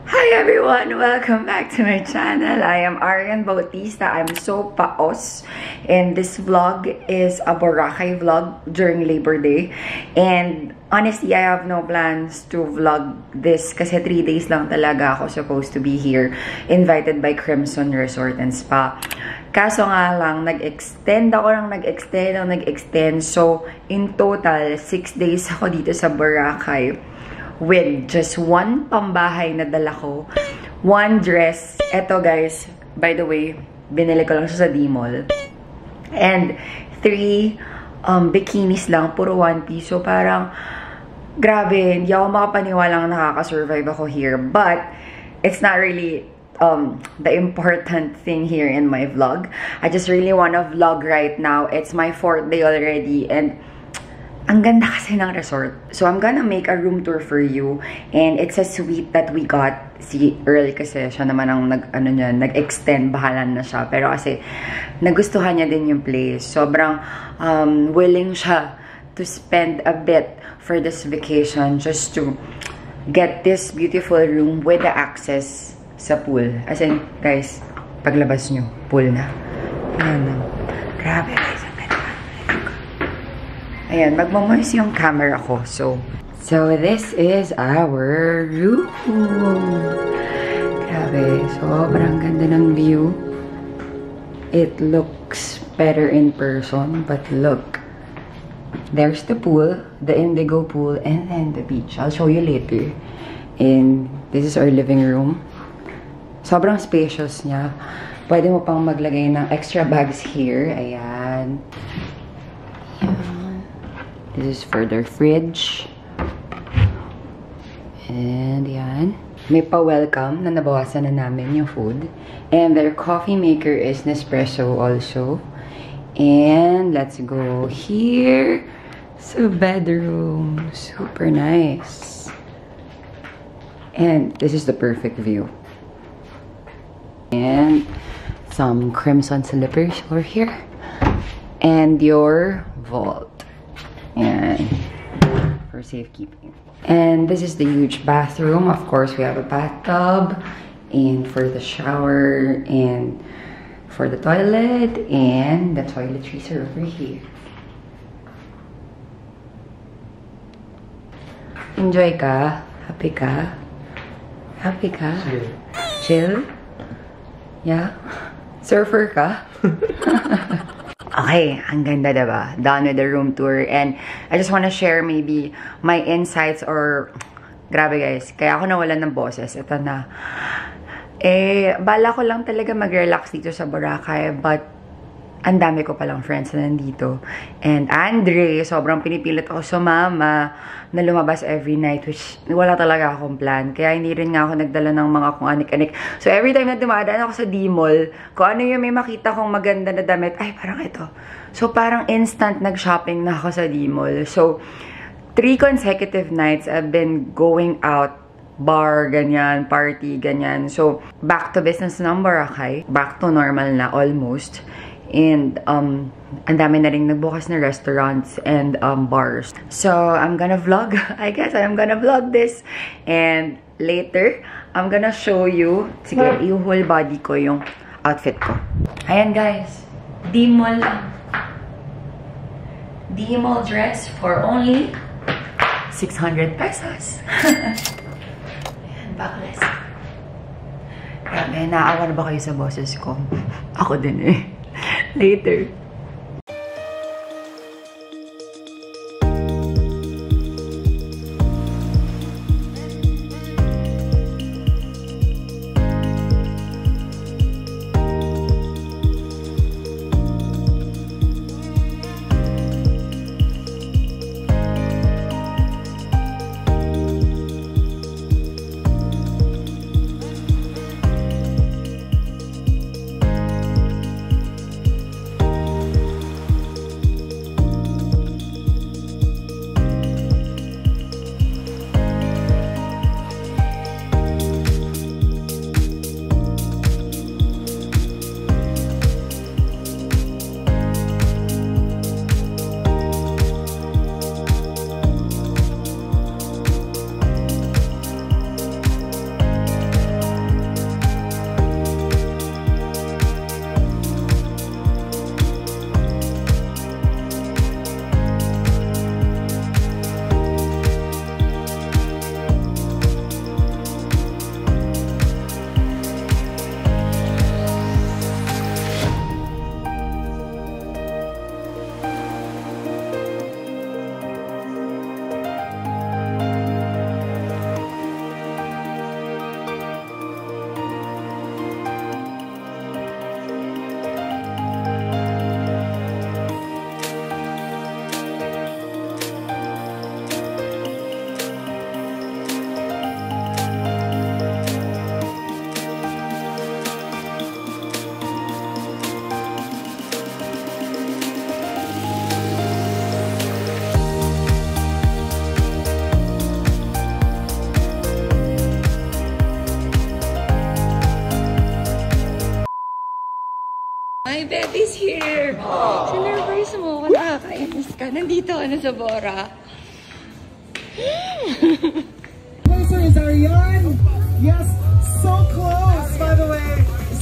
Hi everyone! Welcome back to my channel. I am Arian Bautista. I'm so paos. And this vlog is a Boracay vlog during Labor Day. And honestly, I have no plans to vlog this kasi 3 days lang talaga ako supposed to be here. Invited by Crimson Resort and Spa. Kaso nga lang, nag-extend. So, in total, 6 days ako dito sa Boracay. With just one pambahay na dala ko, one dress. Eto guys, by the way, binili ko lang siya sa D-Mall. And 3 bikinis lang, puro 1 piece. So parang, grabe, hindi ako makapaniwalang nakaka-survive ako here. But, it's not really the important thing here in my vlog. I just really wanna vlog right now. It's my 4th day already and ang ganda kasi ng resort. So, I'm gonna make a room tour for you. And it's a suite that we got. Si Earl kasi siya naman ang nag-extend. Bahala na siya. Pero kasi, nagustuhan niya din yung place. Sobrang willing siya to spend a bit for this vacation just to get this beautiful room with the access sa pool. As in, guys, paglabas nyo, pool na. Ayan. Grabe, guys. Ayan, magmamoist yung camera ko. So this is our room. Grabe, sobrang ganda ng view. It looks better in person, but look. There's the pool, the indigo pool, and then the beach. I'll show you later. And this is our living room. Sobrang spacious niya. Pwede mo pang maglagay ng extra bags here. Ayan. This is for their fridge. And yan. May pa-welcome na nabawasan na namin yung food. And their coffee maker is Nespresso also. And let's go here. So bedroom. Super nice. And this is the perfect view. And some crimson slippers over here. And your vault. And for safekeeping. And this is the huge bathroom. Of course, we have a bathtub. And for the shower. And for the toilet. And the toiletries are over here. Enjoy ka? Happy ka? Happy ka? Chill. Chill? Yeah? Surfer ka? Okay, ang ganda diba? Done with the room tour. And I just want to share maybe my insights or... Grabe guys, kaya ako nawalan ng boses. Ito na. Bala ko lang talaga mag-relax dito sa Boracay. But, ang dami ko palang friends na nandito. And Andre, sobrang pinipilit ako sumama na lumabas every night. Which, wala talaga akong plan. Kaya hindi rin nga ako nagdala ng mga kung anik-anik. So, every time na dumadaan ako sa D-Mall, kung ano yung may makita kong maganda na damit, ay, parang ito. So, parang instant nag-shopping na ako sa D-Mall. So, 3 consecutive nights I've been going out, bar, ganyan, party, ganyan. So, back to business ng Boracay. Back to normal na, almost. And, ang dami na rin nagbukas na restaurants and bars. So, I'm gonna vlog. I guess I'm gonna vlog this. And later, I'm gonna show you, sige, yung whole body ko, yung outfit ko. Ayan guys, D-Mall lang. D-Mall dress for only 600 pesos. Ayan, backless. Grabe, naawa na ba kayo sa boses ko? Ako din eh. Later. My baby's here! Sinurprise mo ko, nakakainis ka. Nandito ka na sa Bora. Placer is Ariane. Yes, so close, by the way.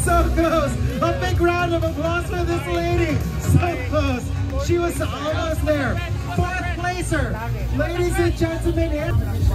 So close. A big round of applause for this lady. So close. She was almost there. Fourth placer. Ladies and gentlemen.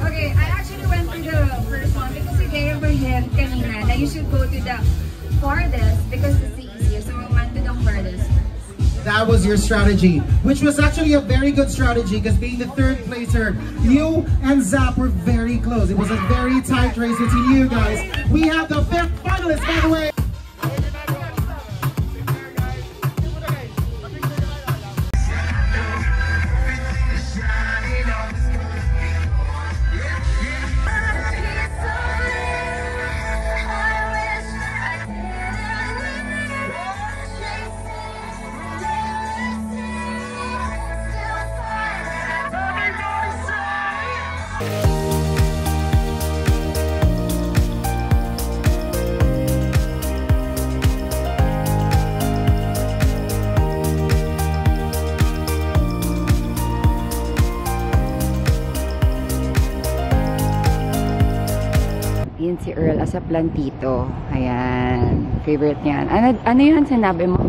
Okay, I actually went to the first one because you gave her hint kanina na you should go to the farthest because it's the easiest. So I went to the farthest. That was your strategy, which was actually a very good strategy because being the third placer, you and Zap were very close. It was a very tight race between you guys. We have the fifth finalist, by the way. Yun si Earl as a plantito. Ayan. Favorite niyan. Ano yun sinabi mo?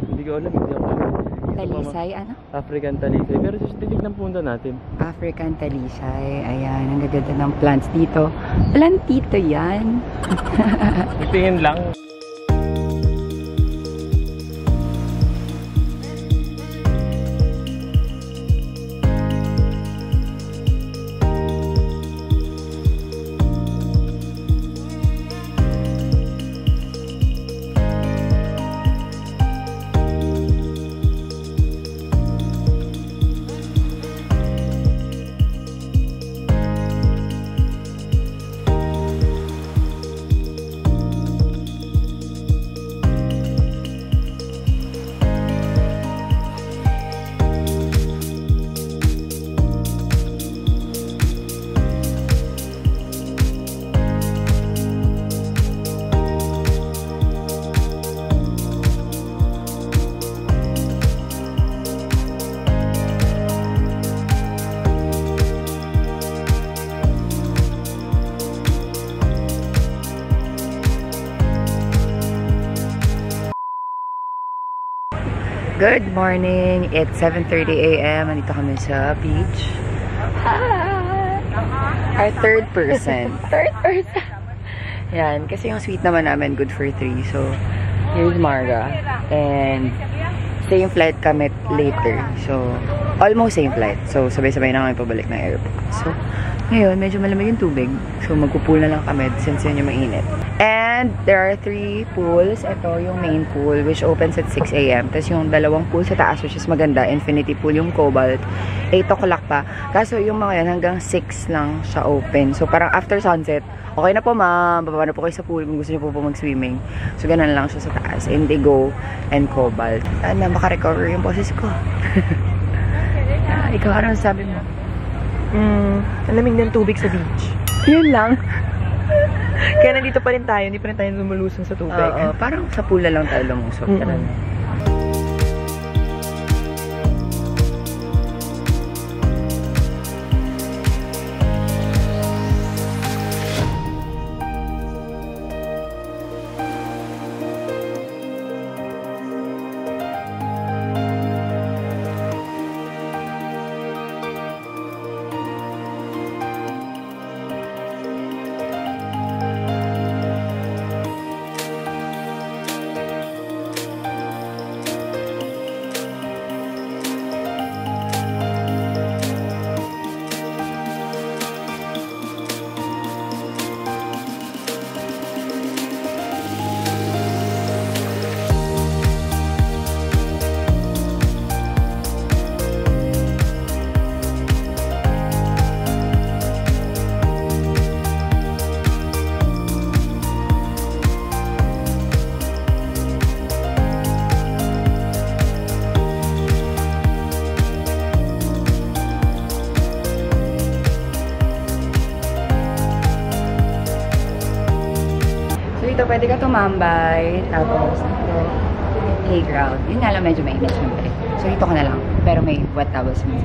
Hindi ko alam. Hindi ako alam. Talisay, ano? African talisay. Pero titignan punta natin. African talisay. Ayan. Ang gaganda ng plants dito. Plantito yan. Tingin lang. Good morning! It's 7:30 a.m. Nandito kami sa beach. Our third person. Yan. Kasi yung suite naman namin, good for 3. So, here's Marga. And, same flight kami later. So, almost same flight. So, sabay-sabay na kami pabalik ng airport. So, ngayon, medyo malamig yung tubig. So, magpupool na lang kami since yun yung mainit. And, there are 3 pools. Ito yung main pool, which opens at 6 a.m. Tapos yung dalawang pool sa taas, which is maganda. Infinity pool yung Cobalt. 8 o'clock pa. Kaso yung mga yan, hanggang 6 lang siya open. So, parang after sunset, okay na po ma'am, baba na po kayo sa pool kung gusto niyo po mag-swimming. So, ganun lang siya sa taas. Indigo and Cobalt. Sana makarecover yung boses ko. Ikaw, ano sabi mo? Alamig ng tubig sa beach. Yun lang. Kaya nandito pa rin tayo, hindi pa rin tayo lumulusong sa tubig. Oo, parang sa pool na lang tayo lumusok. Tara na. Pwede ka tumambay. Tapos, ito. playground. Yun nga lang, medyo mainit syempre. So, dito ka na lang. Pero may wet towels mo.